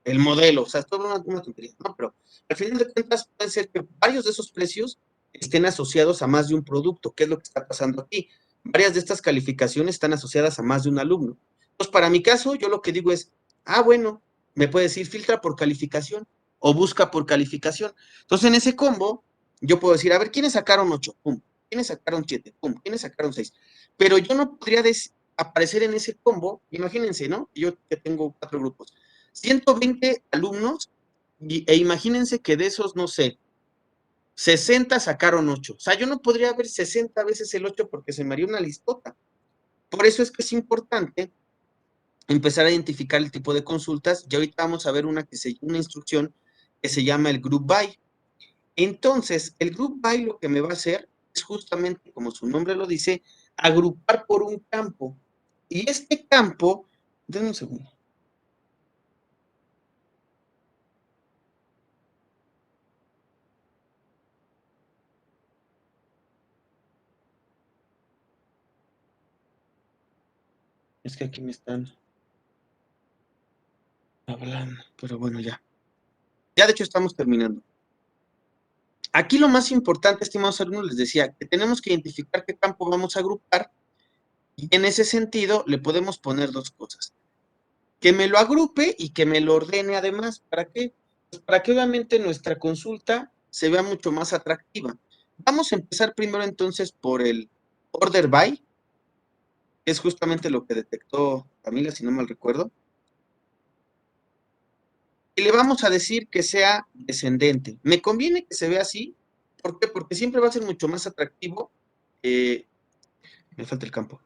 el modelo, o sea, es toda una tontería, ¿no? Pero al final de cuentas puede ser que varios de esos precios estén asociados a más de un producto, ¿qué es lo que está pasando aquí? Varias de estas calificaciones están asociadas a más de un alumno. Entonces, para mi caso, yo lo que digo es, bueno, me puede decir filtra por calificación o busca por calificación. Entonces, en ese combo, yo puedo decir, a ver, ¿quiénes sacaron 8? Pum. ¿Quiénes sacaron 7? Pum. ¿Quiénes sacaron 6? Pero yo no podría aparecer en ese combo, imagínense, ¿no? Yo que tengo 4 grupos. 120 alumnos e imagínense que de esos, no sé, 60 sacaron 8. O sea, yo no podría ver 60 veces el 8 porque se me haría una listota. Por eso es que es importante empezar a identificar el tipo de consultas. Y ahorita vamos a ver una instrucción que se llama el group by. Entonces, el group by lo que me va a hacer es justamente, como su nombre lo dice, agrupar por un campo. Y este campo, denme un segundo. Es que aquí me están hablando, pero bueno, ya. Ya de hecho estamos terminando. Aquí lo más importante, estimados alumnos, les decía que tenemos que identificar qué campo vamos a agrupar y en ese sentido le podemos poner dos cosas. Que me lo agrupe y que me lo ordene además. ¿Para qué? Pues para que obviamente nuestra consulta se vea mucho más atractiva. Vamos a empezar primero entonces por el order by, que es justamente lo que detectó Camila, si no mal recuerdo. Y le vamos a decir que sea descendente. Me conviene que se vea así. ¿Por qué? Porque siempre va a ser mucho más atractivo. Me falta el campo.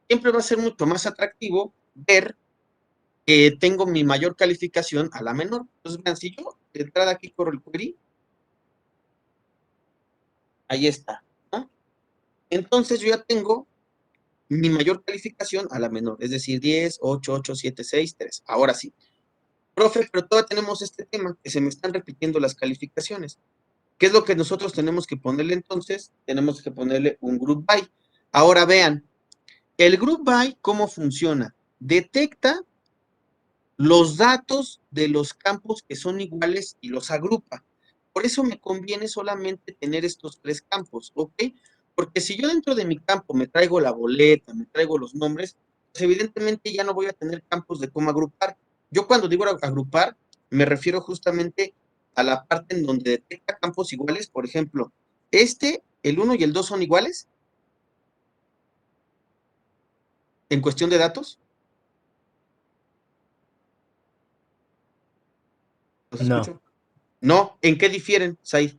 Siempre va a ser mucho más atractivo ver tengo mi mayor calificación a la menor. Entonces, vean, si yo de entrada aquí corro el query, ahí está, ¿no? Entonces yo ya tengo mi mayor calificación a la menor, es decir, 10, 8, 8, 7, 6, 3. Ahora sí. Profe, pero todavía tenemos este tema, que se me están repitiendo las calificaciones. ¿Qué es lo que nosotros tenemos que ponerle entonces? Tenemos que ponerle un group by. Ahora vean, el group by, ¿cómo funciona? Detecta los datos de los campos que son iguales y los agrupa. Por eso me conviene solamente tener estos 3 campos, ¿ok? Porque si yo dentro de mi campo me traigo la boleta, me traigo los nombres, pues evidentemente ya no voy a tener campos de cómo agrupar. Yo cuando digo agrupar, me refiero justamente a la parte en donde detecta campos iguales. Por ejemplo, el 1 y el 2 son iguales en cuestión de datos. ¿Los No, escucho? No, ¿en qué difieren, Said?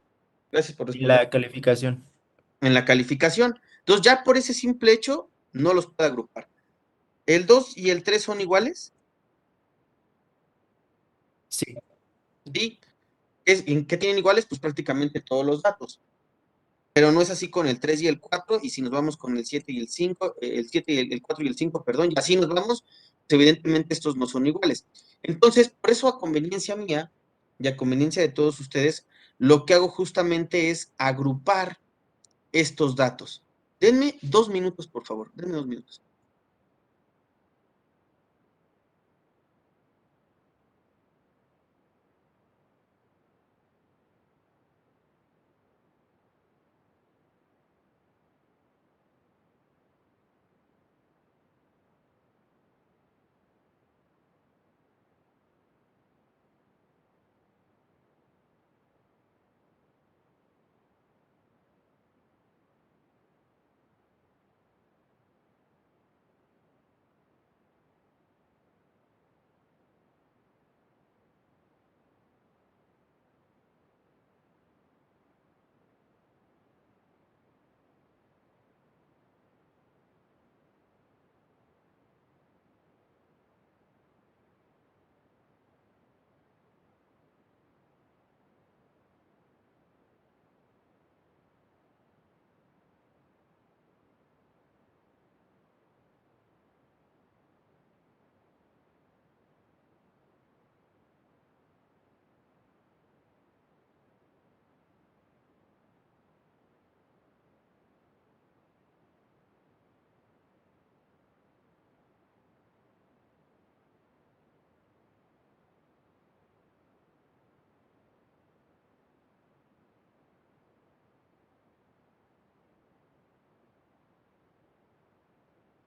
Gracias por responder. la calificación. En la calificación. Entonces, ya por ese simple hecho, no los puedo agrupar. ¿El 2 y el 3 son iguales? Sí. Sí. ¿En qué tienen iguales? Pues prácticamente todos los datos. Pero no es así con el 3 y el 4, y si nos vamos con el 7 y el 5, el 7 y el 4 y el 5, perdón, y así nos vamos, pues evidentemente estos no son iguales. Entonces, por eso a conveniencia mía y a conveniencia de todos ustedes, lo que hago justamente es agrupar estos datos. Denme 2 minutos, por favor, denme 2 minutos.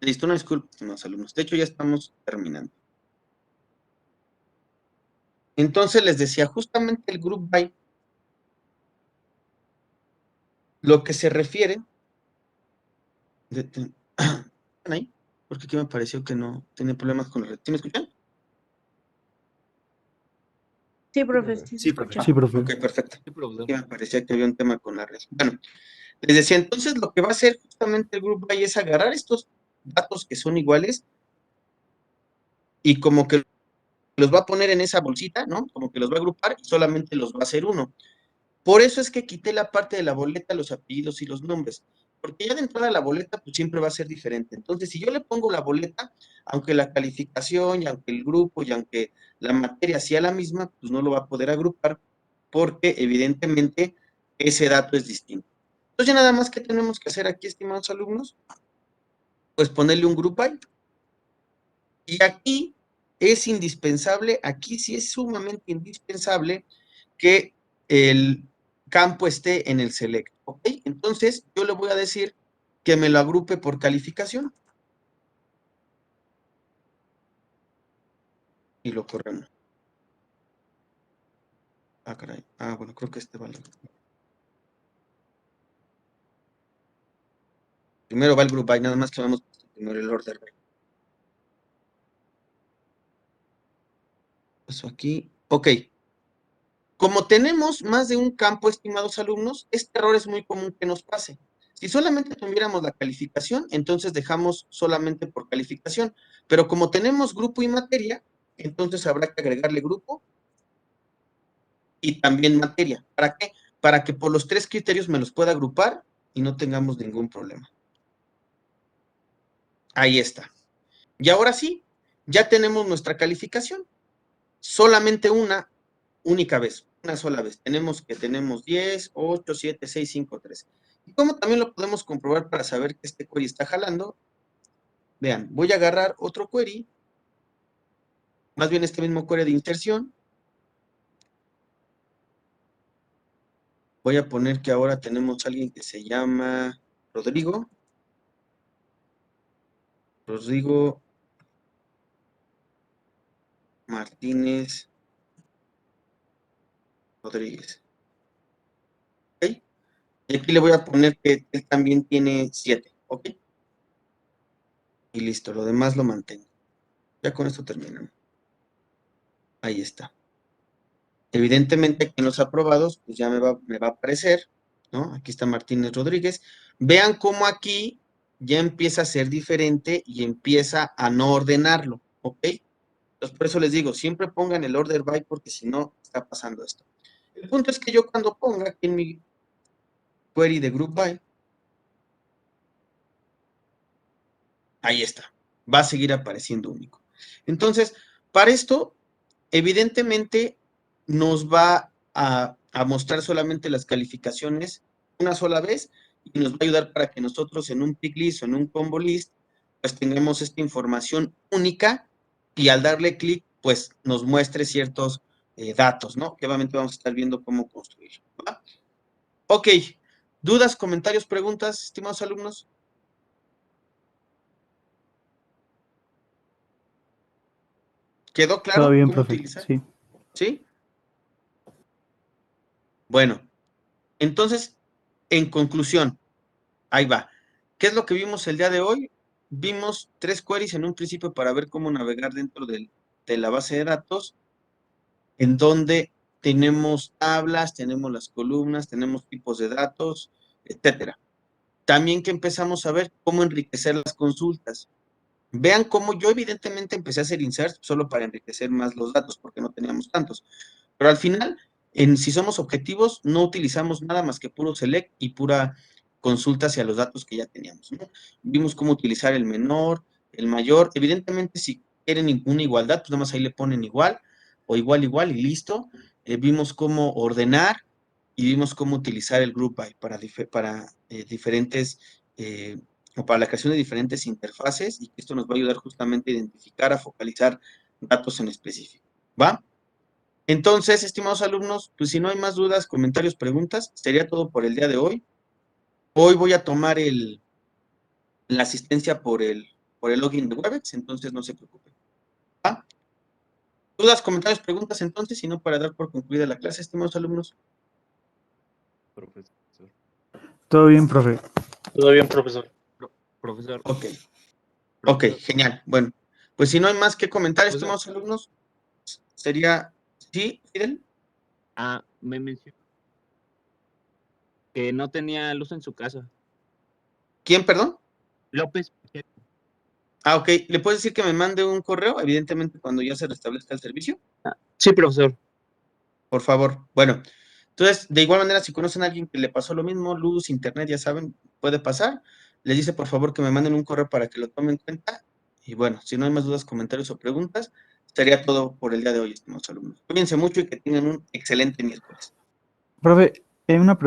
Listo, una disculpa, estimados alumnos. De hecho, ya estamos terminando. Entonces, les decía, justamente el group by, lo que se refiere... ¿Están ahí? Porque aquí me pareció que no tenía problemas con la red. ¿Sí me escuchan? Sí, profe, sí se Sí, profe. escucha. Sí, profe. Ok, perfecto. ¿Qué problema? Sí me parecía que había un tema con la red. Bueno, les decía, entonces lo que va a hacer justamente el group by es agarrar estos datos que son iguales y como que los va a poner en esa bolsita, ¿no? Como que los va a agrupar y solamente los va a hacer uno. Por eso es que quité la parte de la boleta, los apellidos y los nombres, porque ya de entrada la boleta pues siempre va a ser diferente. Entonces, si yo le pongo la boleta, aunque la calificación y aunque el grupo y aunque la materia sea la misma, pues no lo va a poder agrupar porque evidentemente ese dato es distinto. Entonces, ya nada más que tenemos que hacer aquí, estimados alumnos, pues ponerle un group by. Y aquí es indispensable, aquí sí es sumamente indispensable que el campo esté en el select, ¿ok? Entonces, yo le voy a decir que me lo agrupe por calificación. Y lo corremos. Ah, caray. Ah, bueno, creo que este vale. Primero va el group by, nada más que vamos primero el order by. Eso aquí. Ok. Como tenemos más de un campo, estimados alumnos, este error es muy común que nos pase. Si solamente tuviéramos la calificación, entonces dejamos solamente por calificación. Pero como tenemos grupo y materia, entonces habrá que agregarle grupo y también materia. ¿Para qué? Para que por los 3 criterios me los pueda agrupar y no tengamos ningún problema. Ahí está. Y ahora sí, ya tenemos nuestra calificación. Solamente una única vez, una sola vez. Tenemos 10, 8, 7, 6, 5, 3. ¿Y cómo también lo podemos comprobar para saber que este query está jalando? Vean, voy a agarrar otro query, más bien este mismo query de inserción. Voy a poner que ahora tenemos a alguien que se llama Rodrigo. Rodrigo Martínez Rodríguez. ¿Ok? Y aquí le voy a poner que él también tiene 7. ¿Ok? Y listo, lo demás lo mantengo. Ya con esto terminamos. Ahí está. Evidentemente aquí en los aprobados, pues ya me va a aparecer, ¿no? Aquí está Martínez Rodríguez. Vean cómo aquí ya empieza a ser diferente y empieza a no ordenarlo, ¿ok? Entonces, por eso les digo, siempre pongan el order by porque si no, está pasando esto. El punto es que yo cuando ponga aquí en mi query de group by, ahí está, va a seguir apareciendo único. Entonces, para esto, evidentemente, nos va a mostrar solamente las calificaciones una sola vez y nos va a ayudar para que nosotros en un pick list o en un combo list, pues tengamos esta información única y al darle clic, pues nos muestre ciertos datos, ¿no? Que obviamente vamos a estar viendo cómo construir, ¿va? Ok, ¿dudas, comentarios, preguntas, estimados alumnos? ¿Quedó claro Todo bien, cómo profe. utilizar? Sí. ¿Sí? Bueno, entonces, en conclusión, ahí va. ¿Qué es lo que vimos el día de hoy? Vimos 3 queries en un principio para ver cómo navegar dentro de la base de datos, en donde tenemos tablas, tenemos las columnas, tenemos tipos de datos, etcétera. También que empezamos a ver cómo enriquecer las consultas. Vean cómo yo evidentemente empecé a hacer insert solo para enriquecer más los datos, porque no teníamos tantos. Pero al final, si somos objetivos, no utilizamos nada más que puro select y pura consulta hacia los datos que ya teníamos, ¿no? Vimos cómo utilizar el menor, el mayor. Evidentemente, si quieren una igualdad, pues nada más ahí le ponen igual o igual y listo. Vimos cómo ordenar y vimos cómo utilizar el group by para diferentes o para la creación de diferentes interfaces y que esto nos va a ayudar justamente a identificar, a focalizar datos en específico, ¿va? Entonces, estimados alumnos, pues si no hay más dudas, comentarios, preguntas, sería todo por el día de hoy. Hoy voy a tomar la asistencia por el login de Webex, entonces no se preocupen. ¿Va? ¿Dudas, comentarios, preguntas entonces? Si no, para dar por concluida la clase, estimados alumnos. Profesor. Todo bien, profe. Todo bien, profesor. Profesor. Ok, Profesor. genial. Bueno, pues si no hay más que comentar, Profesor. estimados alumnos, sería, ¿sí, Fidel? Me mencionó que no tenía luz en su casa. ¿Quién, perdón? López. Ok, ¿le puedes decir que me mande un correo? Evidentemente, cuando ya se restablezca el servicio. Sí, profesor. Por favor. Bueno, entonces, de igual manera, si conocen a alguien que le pasó lo mismo, luz, internet, ya saben, puede pasar. Les dice, por favor, que me manden un correo para que lo tomen en cuenta. Y bueno, si no hay más dudas, comentarios o preguntas, sería todo por el día de hoy, estimados alumnos. Cuídense mucho y que tengan un excelente miércoles. Profe, una pregunta.